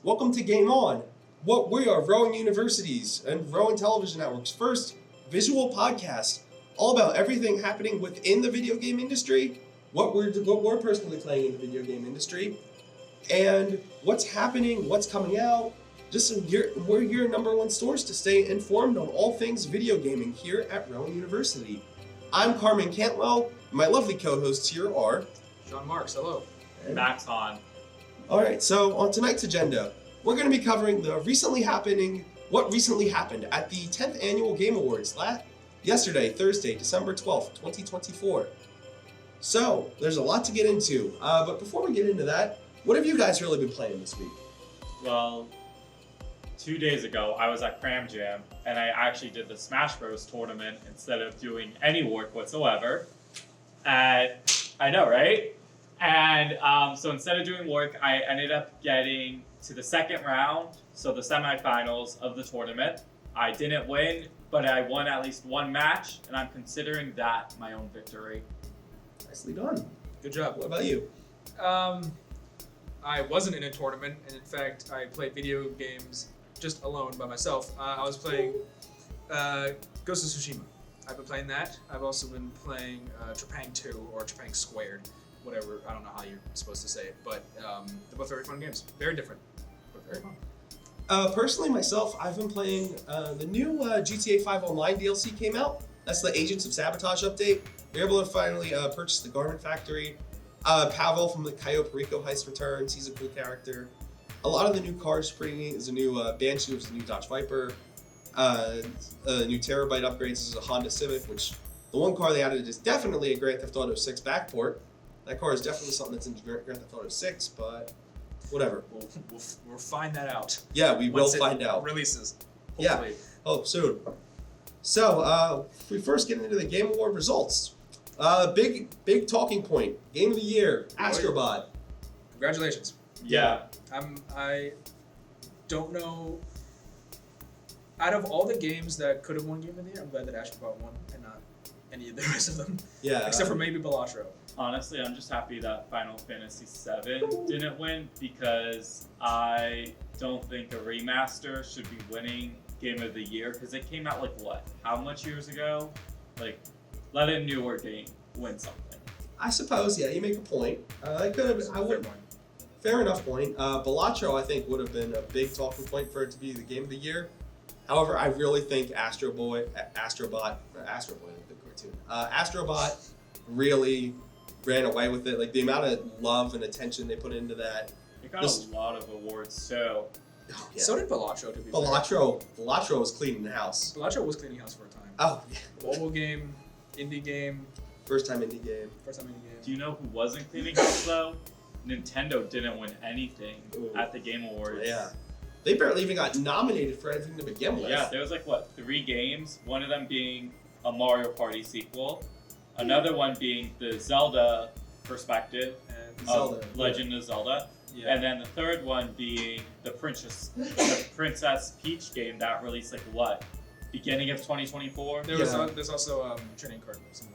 Welcome to Game On. What we are Rowan University's and Rowan Television Network's first visual podcast, all about everything happening within the video game industry, what we're personally playing in the video game industry, and what's happening, what's coming out. We're your number one source to stay informed on all things video gaming here at Rowan University. I'm Carmine Cantwell. My lovely co-hosts here are Sean Marks, hello. And Max on. Alright, so on tonight's agenda, we're going to be covering what recently happened at the 10th Annual Game Awards yesterday, Thursday, December 12th, 2024. So, there's a lot to get into, but before we get into that, what have you guys really been playing this week? Well, 2 days ago, I was at Cram Jam, and I actually did the Smash Bros. Tournament instead of doing any work whatsoever. And I know, right? And so instead of doing work, I ended up getting to the second round, so the semifinals of the tournament. I didn't win, but I won at least one match, and I'm considering that my own victory. Nicely done. Good job. What about you? I wasn't in a tournament, and in fact, I played video games just alone by myself. I was playing Ghost of Tsushima. I've been playing that. I've also been playing Trepang 2 or Trepang Squared, whatever. I don't know how you're supposed to say it, but they're both very fun games. Very different, but very fun. Personally, myself, I've been playing the new GTA 5 Online DLC came out. That's the Agents of Sabotage update. We were able to finally purchase the Garment Factory. Pavel from the Cayo Perico heist returns. He's a cool character. A lot of the new cars are pretty neat. There's a new Banshee, there's a new Dodge Viper. New Terabyte upgrades. This is a Honda Civic, which the one car they added is definitely a Grand Theft Auto 6 backport. That car is definitely something that's in Grand Theft Auto 6, but whatever. We'll find that out. Yeah, we will Once it find out. Releases. Yeah. Hopefully. Oh, soon. So, if we first get into the Game Award results. Big talking point. Game of the Year, Astrobot. Congratulations. Yeah. I don't know. Out of all the games that could have won Game of the Year, I'm glad that Astrobot won and not any of the rest of them. Yeah. Except for maybe Balatro. Honestly, I'm just happy that Final Fantasy VII didn't win because I don't think a remaster should be winning Game of the Year because it came out how much years ago? Let a newer game win something. I suppose, yeah, you make a point. I could have. I would. Fair enough point. Balatro, I think, would have been a big talking point for it to be the Game of the Year. However, I really think Astrobot, the cartoon, Astrobot really ran away with it. Like the amount of love and attention they put into that. It got a lot of awards, so. Oh, yeah. So did Balatro, to be fair. Balatro was cleaning the house. Balatro was cleaning house for a time. Oh, yeah. Mobile game, indie game. First time indie game. Do you know who wasn't cleaning house though? Nintendo didn't win anything at the Game Awards. Yeah. They barely even got nominated for anything to begin with. Yeah, there was 3 games. One of them being a Mario Party sequel, another one being the Zelda perspective of Legend of Zelda, and then the third one being the Princess Peach game that released beginning of 2024. There's also trading card games.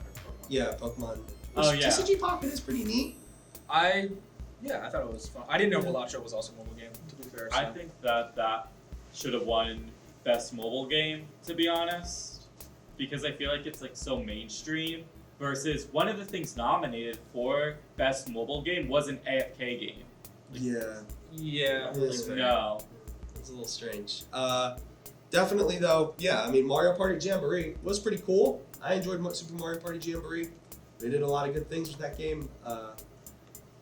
Yeah, Pokemon. Oh yeah. TCG Pocket is pretty neat. I thought it was fun. I didn't know Balatro was also a mobile game, to be fair. So. I think that should have won Best Mobile Game, to be honest, because I feel like it's so mainstream. Versus one of the things nominated for Best Mobile Game was an AFK game. Yeah. No. It's a little strange. Definitely though, yeah. I mean, Mario Party Jamboree was pretty cool. I enjoyed Super Mario Party Jamboree. They did a lot of good things with that game. A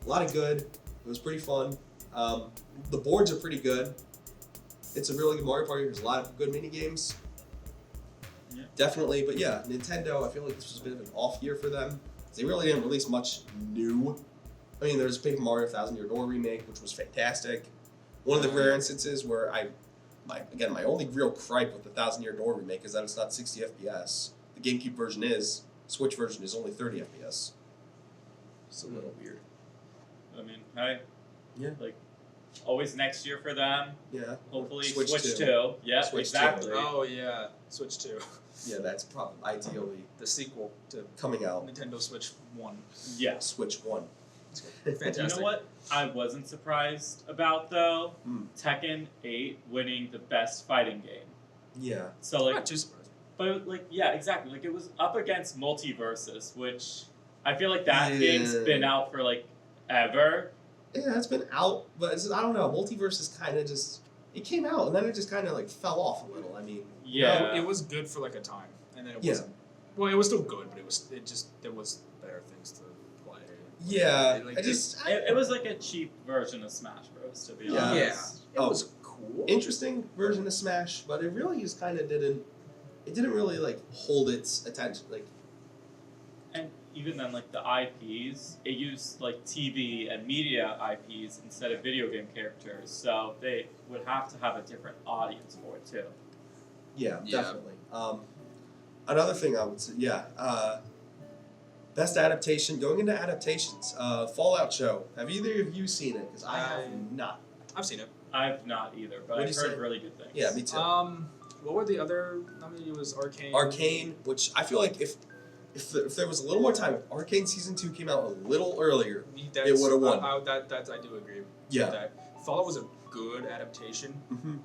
lot of good. It was pretty fun. The boards are pretty good. It's a really good Mario Party. There's a lot of good mini games. Yeah. Definitely, but yeah, Nintendo, I feel like this was a bit of an off year for them. They really didn't release much new. I mean, there's Paper Mario Thousand Year Door remake, which was fantastic. One of the rare instances where my only real gripe with the Thousand Year Door remake is that it's not 60 FPS. The GameCube version is. Switch version is only 30 FPS. It's a little weird. I mean, hey. Yeah. Always next year for them. Yeah. Hopefully Switch 2. Yeah, Switch exactly. 2. Oh yeah, Switch 2. Yeah, that's probably ideally The sequel to coming out. Nintendo Switch 1. Yeah. Switch 1. Fantastic. You know what I wasn't surprised about though? Tekken 8 winning the best fighting game. Yeah. So like, Not too surprising. but like, yeah, exactly. Like it was up against Multiversus, which I feel like that Yeah. game's been out for like ever. Yeah, it's been out, but I don't know. Multiverse is kind of just it came out and then it just kind of like fell off a little. I mean, Yeah. It was good for like a time, and then it Yeah. wasn't. Well, it was still good, but there was better things to play. yeah, Like, It was like a cheap version of Smash Bros. To be Yeah. honest. It Oh. was cool. interesting version of Smash, but it really just kind of didn't. It didn't really like hold its attention. Like, And even then, like the IPs, it used like TV and media IPs instead of video game characters, so they would have to have a different audience for it too. yeah, Yeah. definitely. Another thing I would say, best adaptation. Going into adaptations, Fallout show. Have either of you seen it? Because I have not. I've seen it. I've not either, but What'd I've you heard say? really good things. Yeah, me too. What were the other? I mean, it was Arcane. Arcane, which I feel like if there was a little more time, if Arcane season 2 came out a little earlier. That's- would've won. I do agree. With Yeah. that. Fallout was a good adaptation. Mm-hmm.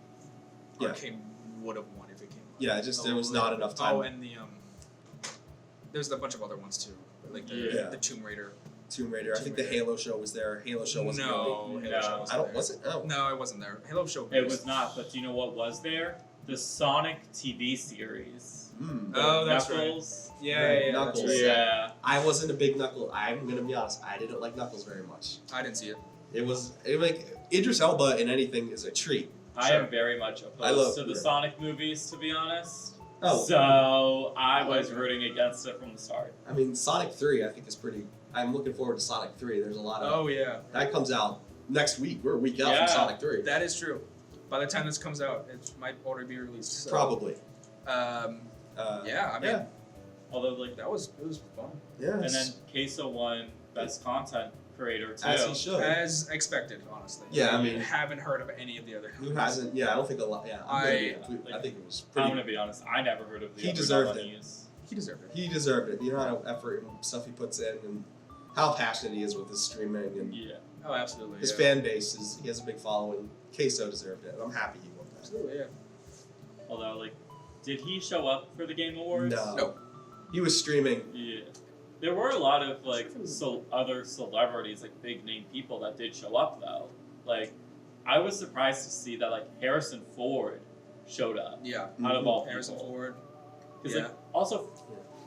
Yeah. Arcane would have won if it came out. Yeah, just there was not enough time. Oh, and there's a bunch of other ones too, like Yeah. the Tomb Raider. Tomb Raider. I think the Tomb Raider. Halo show was there. Halo show wasn't No, really. Halo show No. wasn't I don't. there. Was it? Oh. No, it wasn't there. Halo show. It was not, but do you know what was there? The Sonic TV series. Mm. Oh, that's right. Knuckles. Yeah, Knuckles. that's right. Yeah. I wasn't a big Knuckles. I'm gonna be honest. I didn't like Knuckles very much. I didn't see it. It like Idris Elba in anything is a treat. I Sure. am very much I love- opposed to the yeah. Sonic movies, to be honest. Oh. So I was rooting against it from the start. I mean, Sonic 3 I think is pretty. I'm looking forward to Sonic 3. There's a lot of Oh yeah, that comes out next week. We're a week out Yeah. from Sonic 3. that is true. By the time this comes out, it might already be released. So, Probably. Yeah, I mean, Yeah. Although, like, it was fun Yeah. and then Queso won Best Content Creator too. as he should. as expected, honestly. Yeah, I mean- haven't heard of any of the other. Who hasn't? Yeah, I don't think a lot. Yeah, I think it was I'm pretty. gonna be honest, I never heard of the He other deserved it. nominees. He deserved it. He deserved it. You know how much effort and stuff he puts in, and how passionate he is with his streaming, and Yeah. Oh, absolutely. his yeah. fan base is. He has a big following. Queso deserved it, and I'm happy he won that. Absolutely, yeah. Although, like, did he show up for the Game Awards? No. He was streaming. Yeah. There were a lot of like other celebrities, like big name people that did show up though. Like, I was surprised to see that like Harrison Ford showed up Yeah. out of all Harrison people. Ford. Because Yeah. like also,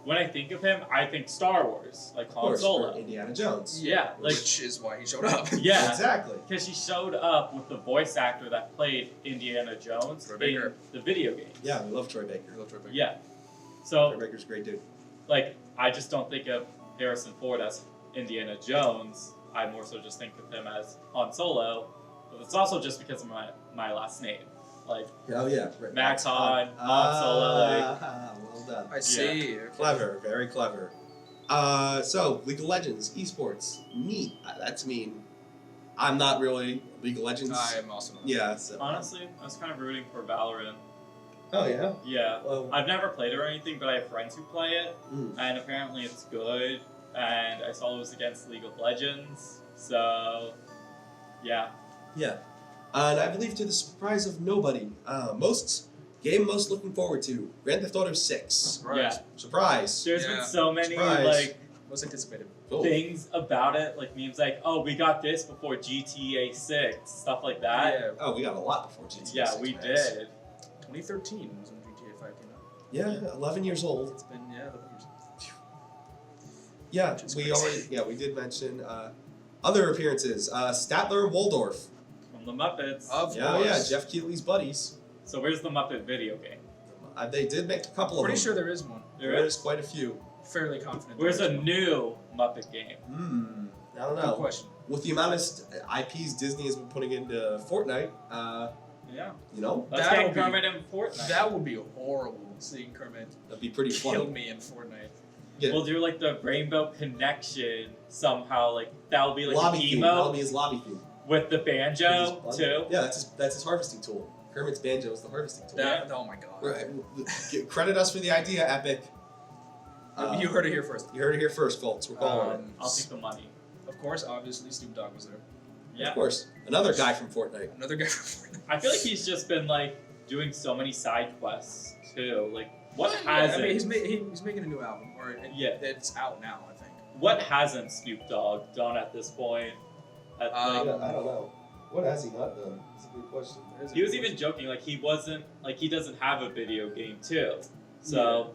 when I think of him, I think Star Wars, like Of Han course, Solo. for Indiana Jones. Yeah, like Which is why he showed up. yeah, Exactly. because he showed up with the voice actor that played Indiana Jones Troy in Baker. the video games. Yeah, we love Troy Baker. Yeah. Troy So Baker's a great dude. like, I just don't think of Harrison Ford as Indiana Jones. I more so just think of him as Han Solo. But it's also just because of my last name. Like, Oh yeah, right. Max Han, Han Solo, like, well done. I see. Okay. Clever, very clever. So League of Legends, esports, neat. That's mean. I'm not really League of Legends. I am also not. Yeah. So. honestly, I was kind of rooting for Valorant. Oh yeah. Yeah. Well. I've never played it or anything, but I have friends who play it, Mm. and apparently it's good. And I saw it was against League of Legends, so yeah. Yeah. And I believe to the surprise of nobody, most looking forward to Grand Theft Auto 6. Surprise. Surprise. There's Yeah. been so many Surprise. like Most anticipated. Cool. things about it, like memes like, oh, we got this before GTA 6, stuff like that. Yeah. Oh, we got a lot before GTA. Yeah, 6, we man. did. 2013 was when GTA 5 came out. Yeah, 11 years old. It's been 11 years. Yeah, Which is we crazy. already. Yeah, we did mention other appearances. Statler and Waldorf. From the Muppets. Of Yeah, course. yeah, Jeff Keighley's buddies. So where's the Muppet video game? They did make a couple of Pretty them. sure there is one. There's quite a few. Fairly confident. Where's there a is one. new Muppet game? I don't Good know. question. With the amount of IPs Disney has been putting into Fortnite, Yeah. you know, Let's That'll get be- Kermit in Fortnite. That would be horrible, seeing Kermit that'd be pretty kill funny. me in Fortnite. Yeah. We'll do like the Rainbow Connection somehow. Like that'll be like lobby an theme. That'll emo be his lobby theme. with the With banjo his too. Yeah, that's his harvesting tool. Kermit's banjo is the harvesting tool. That, oh my god. Right. Credit us for the idea, Epic. You heard it here first. You heard it here first, folks. We're calling it. I'll take the money. of course, obviously, Snoop Dogg was there. Yeah. Of course. Another guy from Fortnite. Another guy from Fortnite. I feel like he's just been like doing so many side quests too. Like, what Yeah, I hasn't? mean, he's making a new album, or it's out now, I think. What hasn't Snoop Dogg done at this point? At, like, I don't know. What has he not done? That's a good question. he was even joking, like he doesn't have a video game too. So,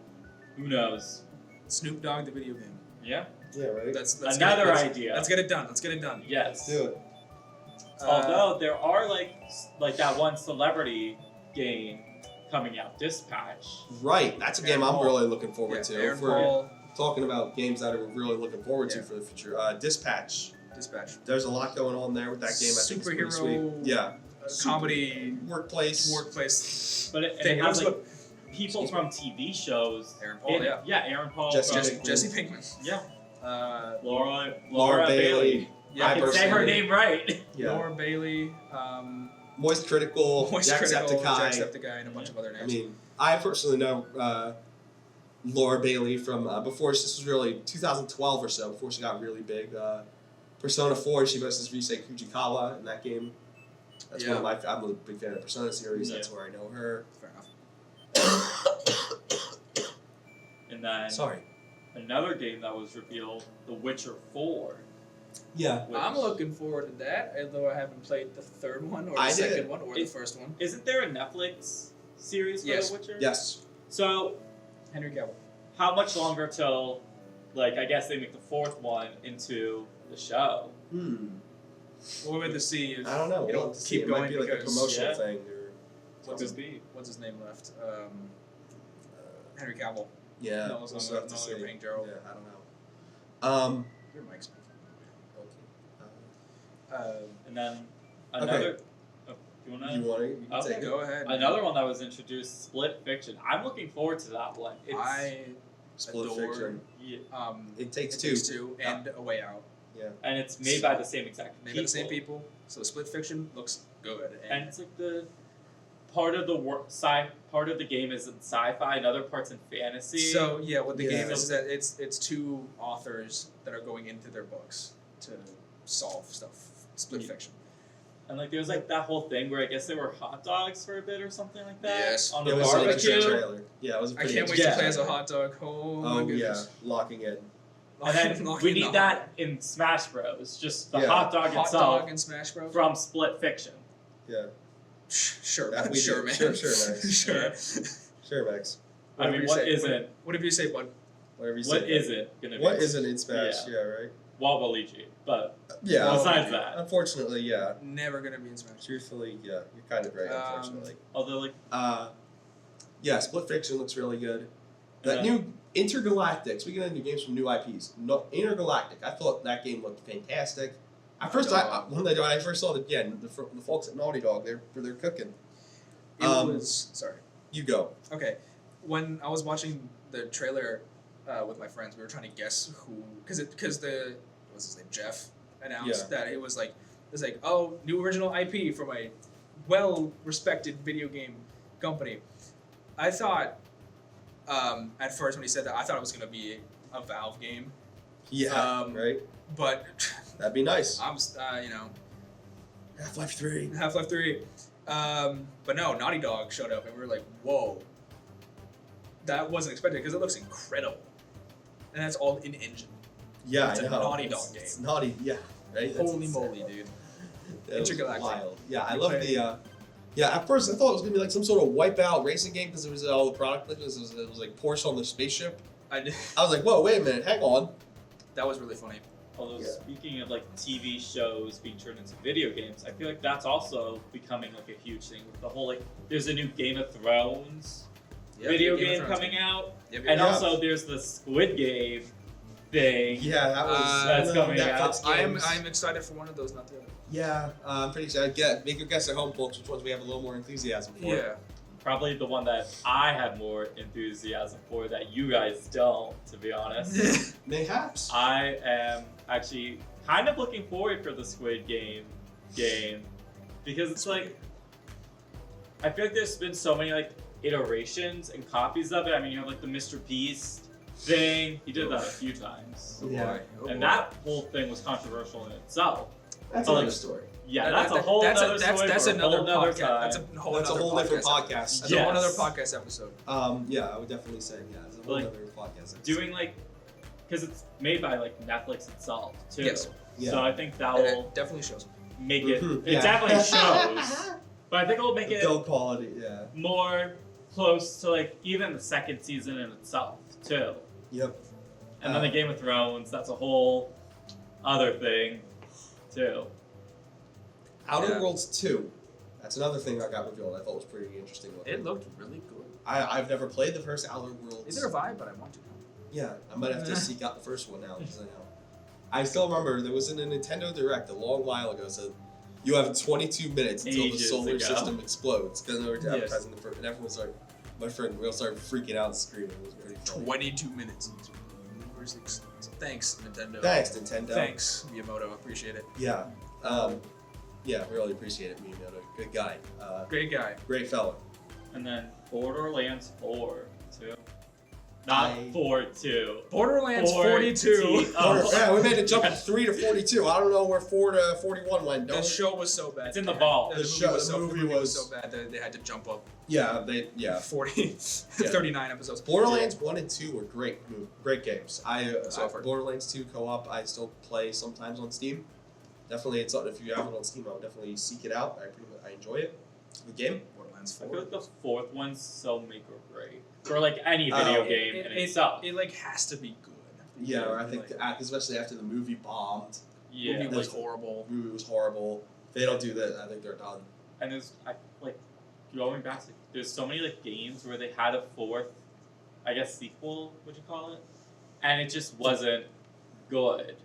who knows? Snoop Dogg, the video game. Yeah. Yeah, right. Let's Another let's- idea. Let's get it done. Let's get it done. Yes. Do it. Although there are like that one celebrity game coming out, Dispatch. Right. That's a game Aaron I'm Paul. really looking forward to. Aaron If we're Paul, talking about games that we're really looking forward to Yeah. for the future. Dispatch. Dispatch. There's a lot going on there with that game. I think it's pretty Superhero- sweet. Yeah. Comedy, Workplace. workplace. But it thing. has It like was people Excuse from TV shows. Aaron Paul, in it. Yeah, Aaron Paul. Jesse from, Jesse Pinkman. Yeah. Uh, Laura Bailey. yeah, I can say her personally- name right. Yeah. Laura Bailey. Moist Critical. Moist Critical, Jacksepticeye. Jacksepticeye, and a bunch of other names. I mean, I personally know Laura Bailey from before this was really 2012 or so, before she got really big. Persona 4, she versus Rise Fujikawa in that game. That's one of my. I'm a big fan of the Persona series. That's where I know her. Fair enough. And then Sorry. another game that was revealed, The Witcher 4. Yeah. which- I'm looking forward to that, although I haven't played the third one, or the I second did. one, or the first one. Isn't there a Netflix series for Yes. The Witcher? Yes. So, Henry Cavill. how much longer till, like, I guess they make the fourth one into the show? We'll wait to see if I don't know. it'll We'll have to see. keep It might going be like a because promotional yeah. thing. Or what's Could his, be. what's his name left? Henry Cavill. yeah. No, we'll it's still have to no see. longer playing Geralt. Yeah, I don't know. Your mic's And then another. Oh, you wanna? You want to? You can Okay. take it. Go ahead. Another one that was introduced, Split Fiction. I'm looking forward to that one. It's, I Split adore Fiction. yeah, It takes It two. Takes Two and A Way Out. and it's made by the same exact Made people. by the same people. So Split Fiction looks good. And it's like the part of the part of the game is in sci-fi, and other parts in fantasy. So yeah, what the Yeah. game is that it's two authors that are going into their books to solve stuff. Split Yeah. Fiction. And like there's like that whole thing where I guess there were hot dogs for a bit or something like that. Yes. On It the was an interesting barbecue. trailer. Yeah, it was a I pretty can't wait interesting to play as a trailer. hot dog. Oh, my Oh yeah, goodness. locking in. And then we Locking need the that in Smash Bros. Just the Yeah. hot dog hot itself dog in Smash Bros. from Split Fiction. Yeah, Sure, That we sure, do. man. Sure, Max. Sure. Sure, Max. I mean, what isn't? Whatever you say, bud. Whatever you What say. isn't gonna be? What isn't in Smash? Yeah. Yeah, right. Waluigi, but Yeah. Well, besides that, Unfortunately, yeah. Never gonna be in Smash. Truthfully, yeah. You're kind of right. Unfortunately. although like Yeah. Split Fiction looks really good. That Yeah. new Intergalactic. Speaking of new games from new IPs, Intergalactic. I thought that game looked fantastic. At first, when I first saw it again, the folks at Naughty Dog, they're cooking. It was sorry. You go. Okay, when I was watching the trailer with my friends, we were trying to guess who, because the what's his name, Jeff announced that it was like new original IP from a well-respected video game company. I thought at first when he said that, I thought it was gonna be a Valve game, Yeah. Right. but That'd be nice. I'm Half-Life 3. Half-Life 3. But no, Naughty Dog showed up, and we were like, whoa. That wasn't expected, because it looks incredible. And that's all in engine. Yeah, It's I a know. Naughty Dog It's game. naughty. Yeah. Right. That's Holy insane. moly, dude. That was Intergalactic. wild. Yeah, I You love play- the. Yeah, at first I thought it was gonna be like some sort of wipeout racing game because it was all the product pictures. It was like Porsche on the spaceship. I was like, whoa, wait a minute, hang on. That was really funny. although Yeah. speaking of like TV shows being turned into video games, I feel like that's also becoming like a huge thing with the whole like there's a new Game of Thrones Yeah, video Game of game Thrones. coming out, Yep, and Yeah. also there's the Squid Game thing. Yeah, that was That's one of coming Netflix out. games. I'm excited for one of those, not the other. Yeah, I'm pretty excited. Make your guess at home, folks. Which ones we have a little more enthusiasm for? Yeah. Probably the one that I have more enthusiasm for that you guys don't, to be honest. Mayhaps. I am actually kind of looking forward for the Squid game because it's like I feel like there's been so many like iterations and copies of it. I mean, you have like the Mr. Beast thing. He did that a few times. Yeah. And that whole thing was controversial in itself. That's But, another like, story. Yeah, that's a whole other story. That's for a another whole nother podcast. time. That's a whole That's a other whole different podcast. podcast. That's Yes. a whole other podcast episode. Yeah, I would definitely say it's a whole Like, other podcast. episode. Doing like, because it's made by like Netflix itself too. Yes. Yeah. So I think that And will it definitely shows. make it. Mhm, It yeah. definitely shows. But I think it will make it build quality. Yeah. more close to like even the second season in itself too. Yep. And then the Game of Thrones, that's a whole other thing too. Outer Yeah. Worlds 2. That's another thing that got revealed. I thought was pretty interesting. Looking. It looked really good. I've never played the first Outer Worlds. Neither have I, but I want to. Yeah, I might have to seek out the first one now because I know. I still remember there was in a Nintendo Direct a long while ago said you have 22 minutes until the Ages solar ago. system explodes. Because they were Yes. advertising the first, and everyone was like, my friend, we all started freaking out and screaming. It was pretty funny. 22 minutes into Universe Extends. Thanks, Nintendo. Thanks, Nintendo. Thanks, Miyamoto. Appreciate it. Yeah. Yeah, really appreciate it, Miyamoto. Good guy. Great guy. Great fella. And then Borderlands 4 too. I- Not 4 2. Borderlands 40. 42. Oh. Yeah, we made a jump from 3 to 42. I don't know where 4 to 41 went. The Don't. show was so bad. It's in the vault. The movie movie was was- so bad that they had to jump up Yeah, 40, 39 episodes. Borderlands 1 and 2 were great games. So I've heard. Borderlands 2 co-op, I still play sometimes on Steam. Definitely, it's if you have it on Steam, I would definitely seek it out. I enjoy it. It's a good game. Borderlands I 4. feel like the fourth one's so make or break. For like any video game in itself. It like has to be good. Yeah, I think Like, especially after the movie bombed, Yeah. movie was Like- horrible. the movie was horrible. If they don't do that, I think they're done. And there's like going back to there's so many like games where they had a fourth, I guess sequel, would you call it? And it just wasn't good.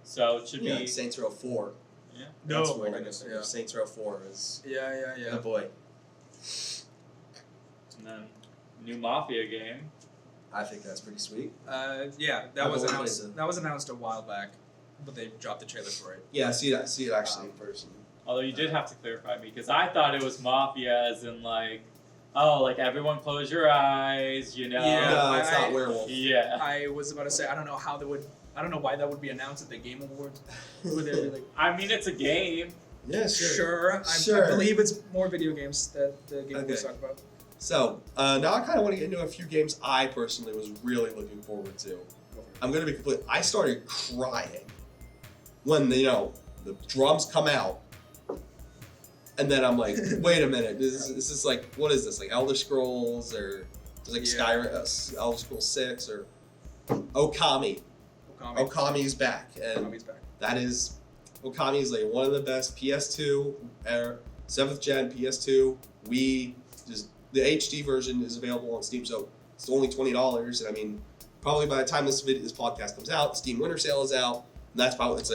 So it should Yeah, be Saints Row 4. yeah. No, That's my what I goodness, think yeah. of. Saints Row 4 is Yeah. oh boy. And then new Mafia game. I think that's pretty sweet. Yeah, that I've was always announced. played That was announced a while back, but they dropped the trailer for it. Yeah, I see it actually in person. Although you did have to clarify me because I thought it was Mafia as in like, oh, like everyone close your eyes, you know? Yeah. No, it's I- not werewolf. Yeah. I was about to say I don't know how they would. I don't know why that would be announced at the Game Awards. Would they be like, I mean, it's a game. Yeah, sure. Sure. I believe it's more video games that the Game Awards Okay. talk about. So, now I kind of want to get into a few games I personally was really looking forward to. I'm going to be complete. I started crying when, the drums come out. And then I'm like, wait a minute, this is like, what is this? Like Elder Scrolls or like Yeah. Skyrim, Elder Scrolls 6 or Okami. Okami's back. And Okami's back. that is, Okami is like one of the best PS2, 7th gen PS2, Wii, just the HD version is available on Steam, so it's only $20. And I mean, probably by the time this podcast comes out, Steam Winter Sale is out, and that's probably it's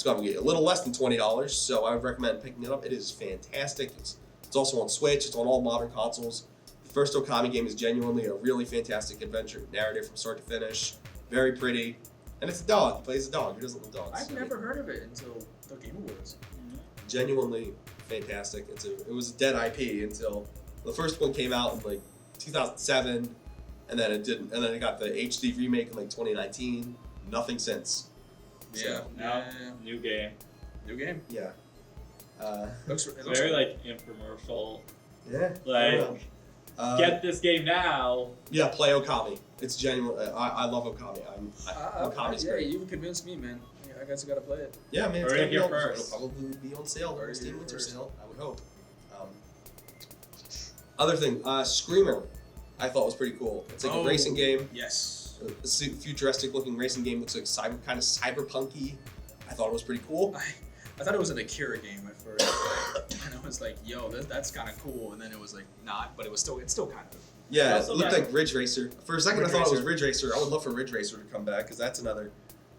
going to be a little less than $20. So I would recommend picking it up. It is fantastic. It's also on Switch. It's on all modern consoles. The first Okami game is genuinely a really fantastic adventure narrative from start to finish. Very pretty, and it's a dog. He plays a dog. Who doesn't love dogs? I've I mean, never heard of it until the Game Awards. genuinely fantastic. It was a dead IP until the first one came out in like 2007, and then it didn't. And then it got the HD remake in like 2019. Nothing since. So, Now, new game. New game. Yeah. It looks Very like infomercial. Yeah. Like, get this game now. Yeah, play Okami. It's genuine. I love Okami. Okami's yeah, great. you convinced me, man. I guess I gotta play it. Yeah, man, it's Heard gonna it be here on, first. it'll probably be on sale during Heard it Steam here Winter first. Sale. I would hope. Other thing, Screamer, I thought was pretty cool. It's like a racing game. Yes. A futuristic looking racing game. Looks like kind of cyberpunky. I thought it was pretty cool. I thought it was an Akira game at first, and I was like, "Yo, that's kind of cool." And then it was like not, but it's still kind of. Yeah, it Also looked got- like Ridge Racer. For a second, Ridge I thought it was Racer. Ridge Racer. I would love for Ridge Racer to come back because that's another.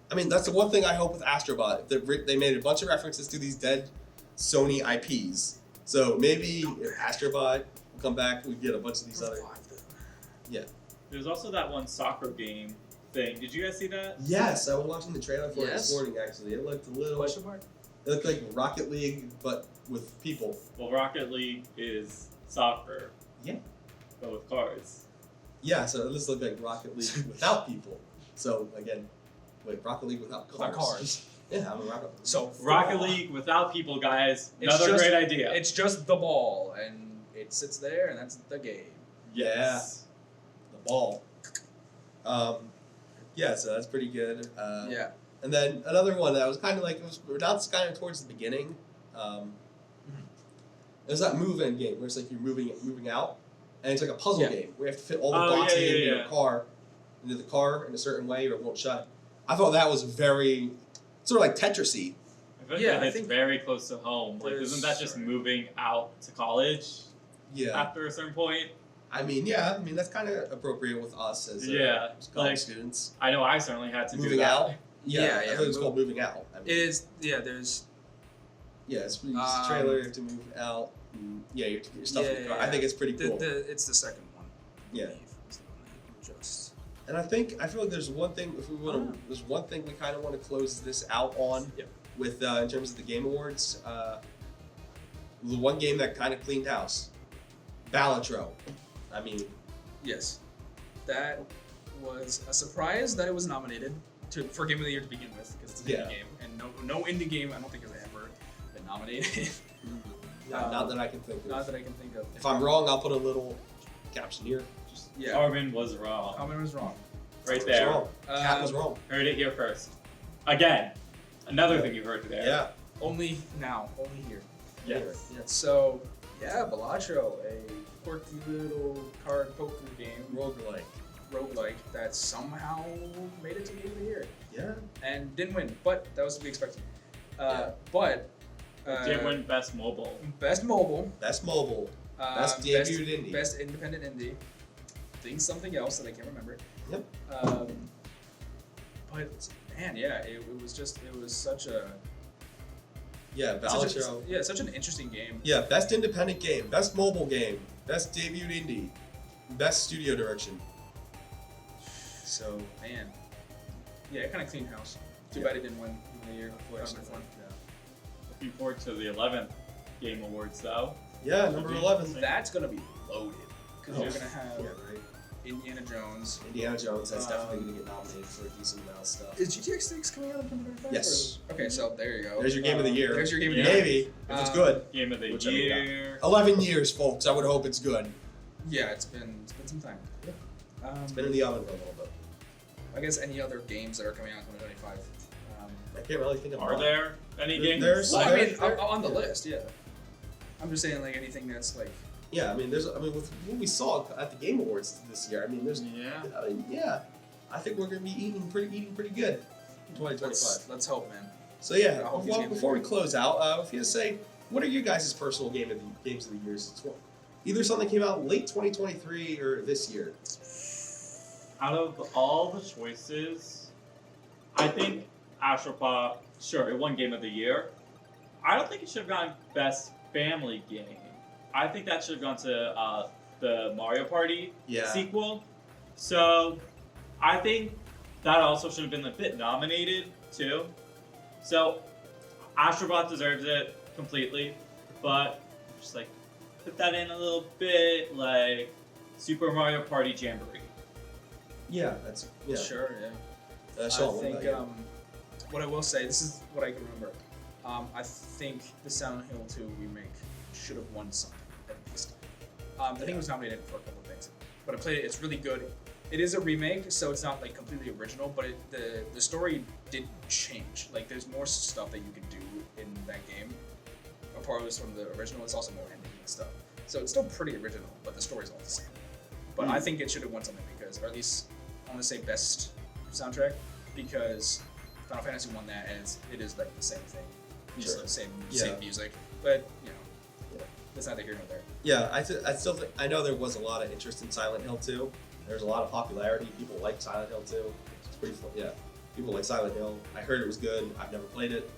I mean, that's the one thing I hope with Astrobot. They made a bunch of references to these dead Sony IPs. So maybe if Astrobot will come back, we get a bunch of these other. There's also that one soccer game thing. Did you guys see that? Yes, I was watching the trailer for it Yes. this morning. Actually, it looked a little. Question mark. It looked like Rocket League, but with people. Well, Rocket League is soccer. Yeah. But with cars. Yeah, so this looks like Rocket League without people. So again, Rocket League without cars. Without cars. Yeah, I'm a Rocket League. So Rocket League without people, guys. It's Another just- great idea. It's just the ball, and it sits there, and that's the game. Yes. The ball. Yeah, so that's pretty good. Yeah. And then another one that was kind of like, we're now kind of towards the beginning. It was that move-in game where it's like you're moving out, and it's like a puzzle Yeah. game where you have to fit all the Oh, boxes yeah, into yeah, your yeah. car, into the car in a certain way or it won't shut. I thought that was very, sort of like Tetris-y. I feel like Yeah, I it's think very close to home. Like, there's- isn't that just moving out to college Yeah. after a certain point? I mean, that's kind of appropriate with us as Yeah, as college like- students. I know I certainly had to do Moving that. out? Yeah, I yeah, thought it was called moving out. I mean, It is. Yeah. There's. yeah, it's the trailer, you have to move out. And, yeah, you have to get your stuff in the car. I think it's pretty cool. It's the second one. I Yeah. believe, is the one that you just. And I feel like there's one thing there's one thing we kind of want to close this out on Yep. with in terms of the Game Awards. The one game that kind of cleaned house, Balatro. I mean, Yes, that was a surprise that it was nominated for Game of the Year to begin with because it's an Yeah. indie game, and no indie game I don't think has ever been nominated. not that I can think of. Not that I can think of. If I'm wrong, I'll put a little caption here. Just Yeah, Carmine was wrong. Carmine was wrong. Right I was there. wrong. Cat was Um, wrong. Heard it here first. Again. Another thing you heard today. Yeah. Only now, only here. Yes. Yeah. So yeah, Balatro, a quirky little card poker game, Roguelike. roguelike that somehow made it to Game of the Year Yeah. and didn't win, but that was to be expected. Yeah. But Did win Best Mobile. best mobile, Best mobile. Best best debuted indie. best independent indie, think something else that I can't remember. Yep. But man, yeah, it was such a Yeah, Balatro. such an interesting game. Yeah, best independent game, best mobile game, best debuted indie, best studio direction. So Man, yeah, it kind of cleaned house. Too Yeah. bad it didn't win Game of the Year. Unfortunately. Looking forward to the 11th Game Awards, though. yeah, number 11. That's gonna be loaded because Oh, you're gonna have Yeah, right. Indiana Jones. Indiana Jones. That's definitely Um, going to get nominated for a decent amount of stuff. Is GTX 6 coming out in 2025? Yes. Okay, so there you go. There's your game of the year. There's your game of Yeah. the year. Maybe if it's Um, good. Game of the Which I mean, yeah. Year. 11 years, folks. I would hope it's good. Yeah, it's been some time. It's been in the oven for a little bit. I guess any other games that are coming out in 2025. I can't really think of Are one. there any There- games? there's- Well, I mean, there- on the list, yeah. I'm just saying, like anything that's like. Yeah, I mean, with what we saw at the Game Awards this year, I mean, Yeah. I think we're going to be eating pretty good in 2025. Let's hope, man. So yeah, I hope these games before are we good. close out, if you had to say, what are your guys' personal games of the year? Either something came out late 2023 or this year. Out of all the choices, I think Astropop, sure, it won Game of the Year. I don't think it should have gone Best Family Game. I think that should have gone to the Mario Party Yeah. sequel. So I think that also should have been a bit nominated too. So Astrobot deserves it completely, but just like put that in a little bit, like Super Mario Party Jamboree. Yeah, that's yeah. Sure, yeah. Sean, I what think about you? what I will say, this is what I can remember. I think the Silent Hill 2 remake should have won something at least. I think it was nominated for a couple of things, but I played it. It's really good. It is a remake, so it's not like completely original, but the story did change. Like there's more stuff that you can do in that game. Apart from the original, it's also more ending and stuff. So it's still pretty original, but the story's all the same. But I think it should have won something because, or at least I want to say best soundtrack, because Final Fantasy won that, and it is like the same thing, just Sure. the same Yeah. music. But you know, that's neither here nor there. Yeah, I still think I know there was a lot of interest in Silent Hill 2. There's a lot of popularity. People like Silent Hill 2. It's pretty fun. Yeah, people like Silent Hill. I heard it was good. I've never played it.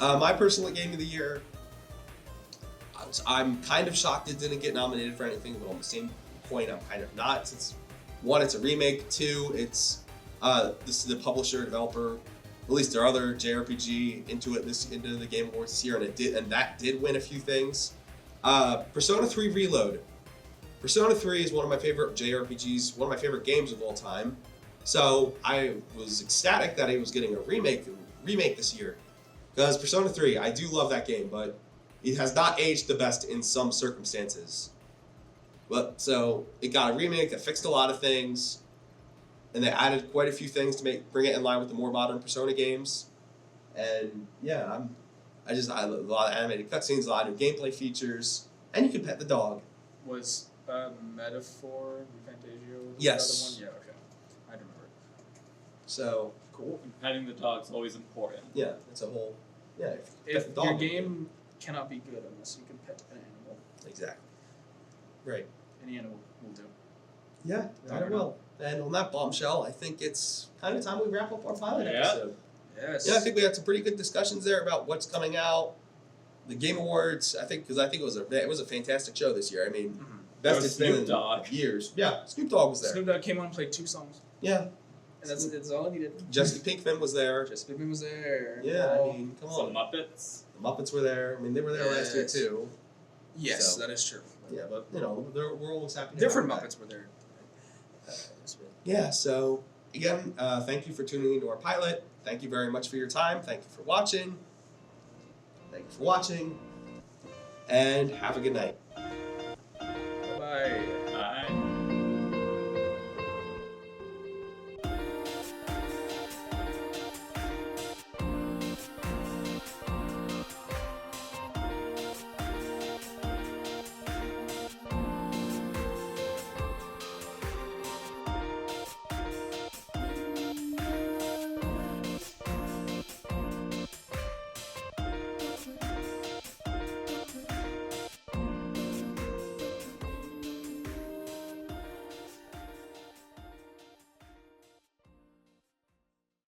My personal game of the year. I'm kind of shocked it didn't get nominated for anything, but on the same point, I'm kind of not. Since one, it's a remake. Two, it's this is the publisher developer released their other JRPG into the Game Awards this year, and that did win a few things. Persona 3 Reload. Persona 3 is one of my favorite JRPGs, one of my favorite games of all time. So I was ecstatic that it was getting a remake this year. Because Persona 3, I do love that game, but it has not aged the best in some circumstances. But so it got a remake that fixed a lot of things, and they added quite a few things to bring it in line with the more modern Persona games. And yeah, I love a lot of animated cutscenes, a lot of gameplay features, and you can pet the dog. Was Metaphor Fantasio the Yes. other one? Yeah, okay. I remember. So Cool. And petting the dog's always important. yeah, it's a whole yeah. You If pet the your dog, game cannot be good unless you can pet an animal, exactly. Right. any animal will do. Yeah, very well. And on that bombshell, I think it's kind of time we wrap up our pilot Yeah. episode. Yes. Yeah, I think we had some pretty good discussions there about what's coming out, the Game Awards. I think it was a fantastic show this year. I mean, Mhm. There best was it's been Snoop in Dogg. years. Yeah, Snoop Dogg was there. Snoop Dogg came on and played 2 songs, Yeah, and that's all I needed. Jesse Pinkman was there. Jesse Pinkman was there. Yeah, Oh. I mean, come Some on. Muppets. The Muppets were there. I mean, they were there last year Yes. too. Yes, So- that is true. Yeah, but we're always happy. To Different have them back. Muppets were there. Yeah, so again, thank you for tuning into our pilot. Thank you very much for your time. Thank you for watching. And have a good night.